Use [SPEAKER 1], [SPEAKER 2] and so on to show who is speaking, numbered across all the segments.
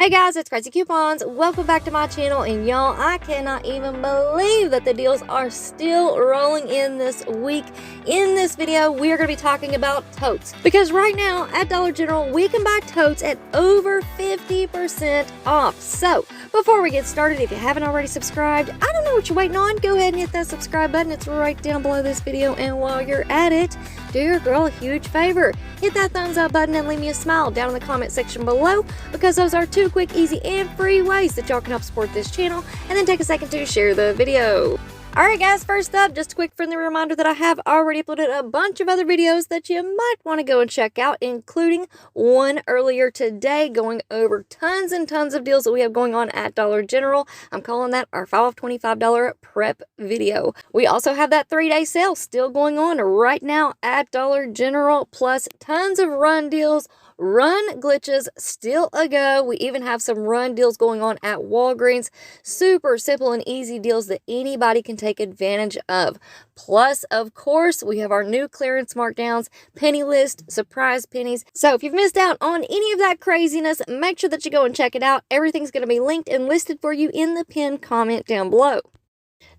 [SPEAKER 1] Hey guys, it's Craz-E Coupons. Welcome back to my channel, and y'all, I cannot even believe that the deals are still rolling in this week. In this video, we are going to be talking about totes, because right now at Dollar General, we can buy totes at over 50% off. So before we get started, if you haven't already subscribed, I don't know what you're waiting on. Go ahead and hit that subscribe button. It's right down below this video, and while you're at it, do your girl a huge favor. Hit that thumbs up button and leave me a smile down in the comment section below, because those are two quick, easy, and free ways that y'all can help support this channel. And then take a second to share the video. Alright guys, first up, just a quick friendly reminder that I have already uploaded a bunch of other videos that you might want to go and check out, including one earlier today going over tons and tons of deals that we have going on at Dollar General. I'm calling that our 5 off $25 prep video. We also have that 3-day sale still going on right now at Dollar General, plus tons of run deals. Run glitches still a go. We even have some run deals going on at Walgreens. Super simple and easy deals that anybody can take advantage of. Plus, of course, we have our new clearance markdowns, penny list, surprise pennies. So if you've missed out on any of that craziness, make sure that you go and check it out. Everything's going to be linked and listed for you in the pinned comment down below.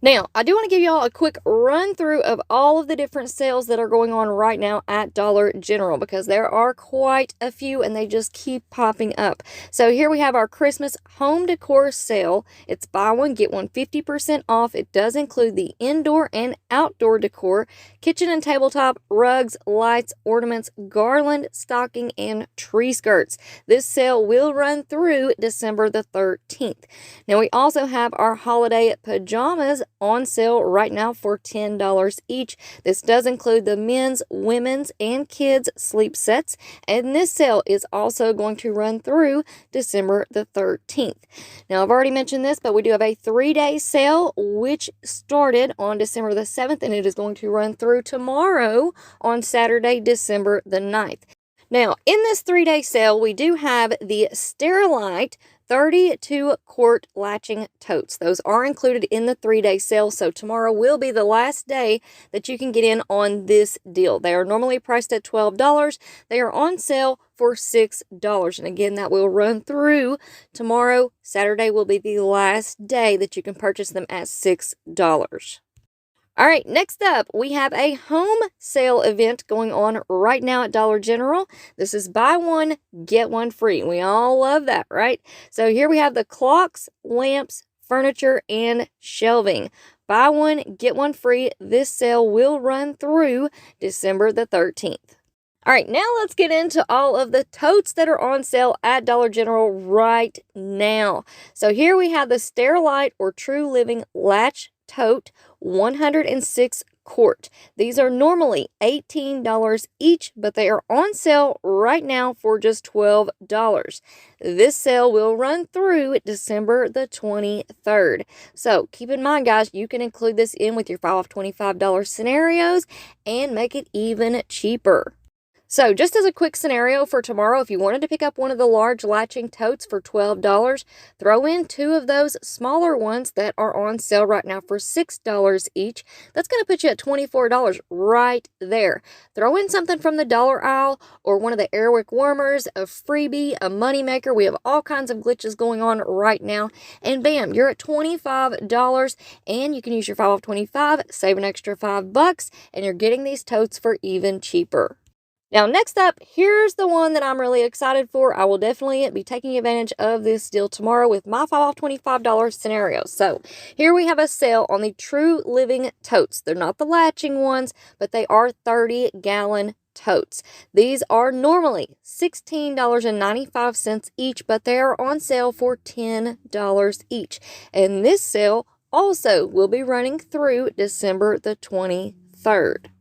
[SPEAKER 1] Now, I do want to give y'all a quick run through of all of the different sales that are going on right now at Dollar General, because there are quite a few and they just keep popping up. So here we have our Christmas home decor sale. It's buy one, get one 50% off. It does include the indoor and outdoor decor, kitchen and tabletop, rugs, lights, ornaments, garland, stocking, and tree skirts. This sale will run through December the 13th. Now, we also have our holiday pajamas on sale right now for $10 each. This does include the men's, women's, and kids sleep sets, and this sale is also going to run through December the 13th. Now, I've already mentioned this, but we do have a 3-day sale which started on December the 7th, and it is going to run through tomorrow on Saturday, December the 9th. Now, in this 3-day sale, we do have the Sterilite 32-quart latching totes. Those are included in the 3-day sale, so tomorrow will be the last day that you can get in on this deal. They are normally priced at $12. They are on sale for $6. And again, that will run through tomorrow. Saturday will be the last day that you can purchase them at $6. All right, next up, we have a home sale event going on right now at Dollar General. This is buy one, get one free. We all love that, right? So here we have the clocks, lamps, furniture, and shelving. Buy one, get one free. This sale will run through December the 13th. All right, now let's get into all of the totes that are on sale at Dollar General right now. So here we have the Sterilite or True Living Latch Tote 106 quart. These are normally $18 each, but they are on sale right now for just $12. This sale will run through December the 23rd. So keep in mind, guys, you can include this in with your 5 off $25 scenarios and make it even cheaper. So just as a quick scenario for tomorrow, if you wanted to pick up one of the large latching totes for $12, throw in 2 of those smaller ones that are on sale right now for $6 each. That's going to put you at $24 right there. Throw in something from the dollar aisle or one of the Airwick warmers, a freebie, a moneymaker. We have all kinds of glitches going on right now. And bam, you're at $25, and you can use your 5 off 25, save an extra $5, and you're getting these totes for even cheaper. Now, next up, here's the one that I'm really excited for. I will definitely be taking advantage of this deal tomorrow with my 5 off $25 scenario. So here we have a sale on the True Living totes. They're not the latching ones, but they are 30-gallon totes. These are normally $16.95 each, but they are on sale for $10 each. And this sale also will be running through December the 23rd.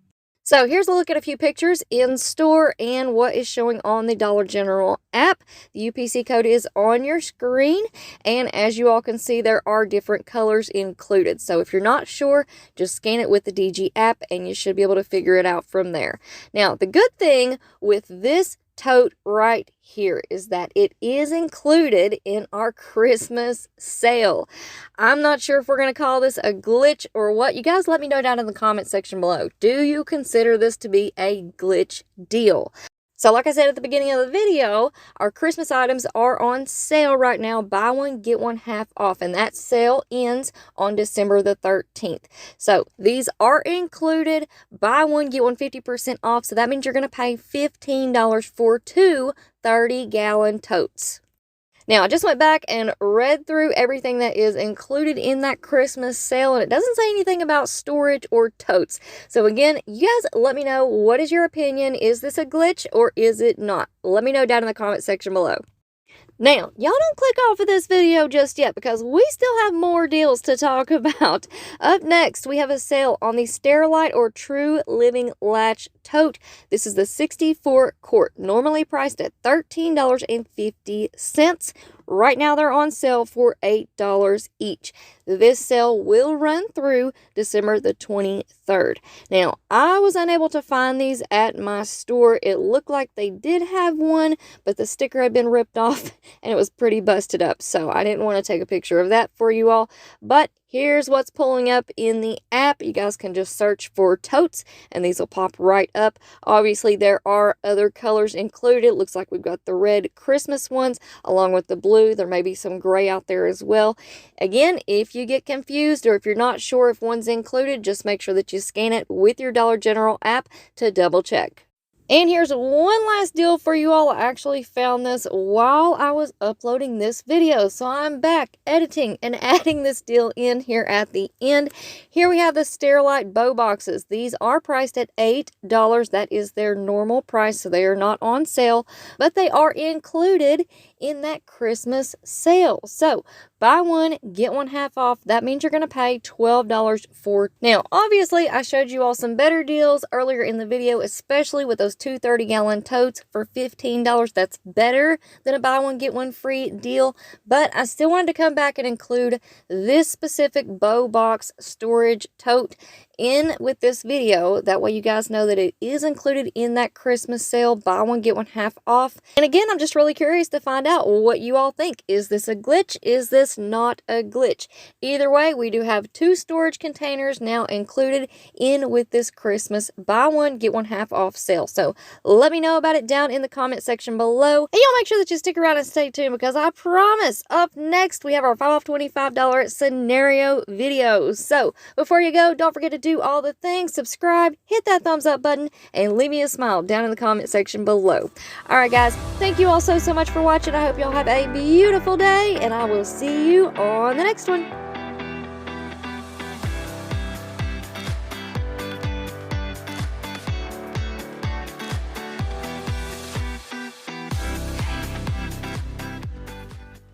[SPEAKER 1] So here's a look at a few pictures in store and what is showing on the Dollar General app. The UPC code is on your screen, and as you all can see, there are different colors included. So if you're not sure, just scan it with the DG app and you should be able to figure it out from there. Now, the good thing with this tote right here is that it is included in our Christmas sale. I'm not sure if we're going to call this a glitch or what. You guys let me know down in the comment section below. Do you consider this to be a glitch deal? So like I said at the beginning of the video, our Christmas items are on sale right now. Buy one, get one half off. And that sale ends on December the 13th. So these are included. Buy one, get one 50% off. So that means you're going to pay $15 for two 30-gallon totes. Now, I just went back and read through everything that is included in that Christmas sale, and it doesn't say anything about storage or totes. So again, you guys let me know, what is your opinion? Is this a glitch or is it not? Let me know down in the comment section below. Now, y'all don't click off of this video just yet because we still have more deals to talk about. Up next, we have a sale on the Sterilite or True Living Latch Tote. This is the 64 quart, normally priced at $13.50. Right now, they're on sale for $8 each. This sale will run through December the 23rd. Now, I was unable to find these at my store. It looked like they did have one, but the sticker had been ripped off and it was pretty busted up. So I didn't want to take a picture of that for you all. But here's what's pulling up in the app. You guys can just search for totes and these will pop right up. Obviously, there are other colors included. It looks like we've got the red Christmas ones along with the blue. There may be some gray out there as well. Again, if you get confused or if you're not sure if one's included, just make sure that you scan it with your Dollar General app to double check. And here's one last deal for you all. I actually found this while I was uploading this video. So I'm back editing and adding this deal in here at the end. Here we have the Sterilite bow boxes. These are priced at $8. That is their normal price, so they are not on sale, but they are included in that Christmas sale. So buy one, get one half off. That means you're going to pay $12 for. Now, obviously, I showed you all some better deals earlier in the video, especially with those two 30-gallon totes for $15. That's better than a buy one, get one free deal. But I still wanted to come back and include this specific bow box storage tote in with this video. That way you guys know that it is included in that Christmas sale. Buy one, get one half off. And again, I'm just really curious to find out what you all think. Is this a glitch? Is this not a glitch? Either way, we do have two storage containers now included in with this Christmas buy one, get one half off sale. So let me know about it down in the comment section below. And y'all make sure that you stick around and stay tuned because I promise up next we have our 5 off $25 scenario video. So before you go, don't forget to do all the things. Subscribe, hit that thumbs up button, and leave me a smile down in the comment section below. Alright guys, thank you all so much for watching. I hope y'all have a beautiful day, and I will see you on the next one.